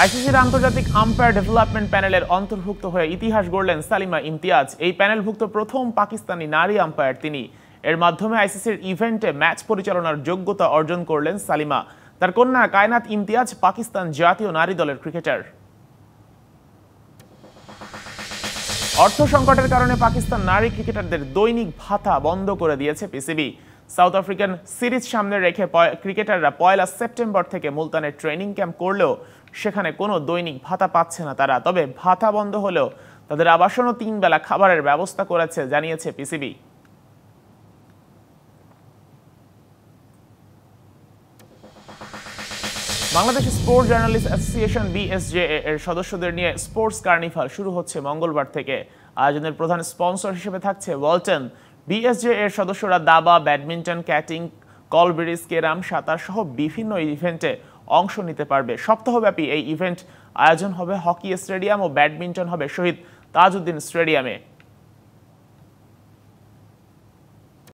আইসিসির আন্তর্জাতিক umpire development প্যানেলের অন্তর্ভুক্ত হয়ে ইতিহাস গড়লেন সালিমা ইমতিয়াজ। এই প্যানেলভুক্ত প্রথম পাকিস্তানি নারী আম্পায়ার তিনি। এর মাধ্যমে আইসিসির ইভেন্টে ম্যাচ পরিচালনার যোগ্যতা অর্জন করলেন সালিমা। তার কন্যা কায়নাত ইমতিয়াজ পাকিস্তান জাতীয় নারী দলের ক্রিকেটার। অর্থ সংকটের কারণে পাকিস্তান নারী ক্রিকেটারদের দৈনিক ভাতা বন্ধ করে দিয়েছে পিসিবি। সাউথ আফ্রিকান সিরিজ সামনে রেখে ক্রিকেটাররা 1 সেপ্টেম্বর থেকে মুলতানে ট্রেনিং ক্যাম্প করলেও সেখানে কোনো দৈনিক ভাতা পাচ্ছে না তারা। তবে ভাতা বন্ধ হলেও তাদের আবাসন ও 3 বেলা খাবারের ব্যবস্থা করেছে জানিয়েছে PCB. Bangladesh sports journalist association BSJA এর সদস্যদের নিয়ে স্পোর্টস কার্নিভাল শুরু হচ্ছে মঙ্গলবার থেকে। আয়োজনের প্রধান স্পন্সর হিসেবে থাকছে ওয়ালটন। বিএসজে এর সদস্যরা দাবা, ব্যাডমিন্টন, ক্যাটিং, কলব্রিজ, কেরাম, সাঁতার সহ বিভিন্ন ইভেন্টে অংশ নিতে পারবে। সপ্তাহব্যাপী এই ইভেন্ট আয়োজন হবে হকি স্টেডিয়াম ও ব্যাডমিন্টন হবে শহীদ তাজউদ্দিন স্টেডিয়ামে।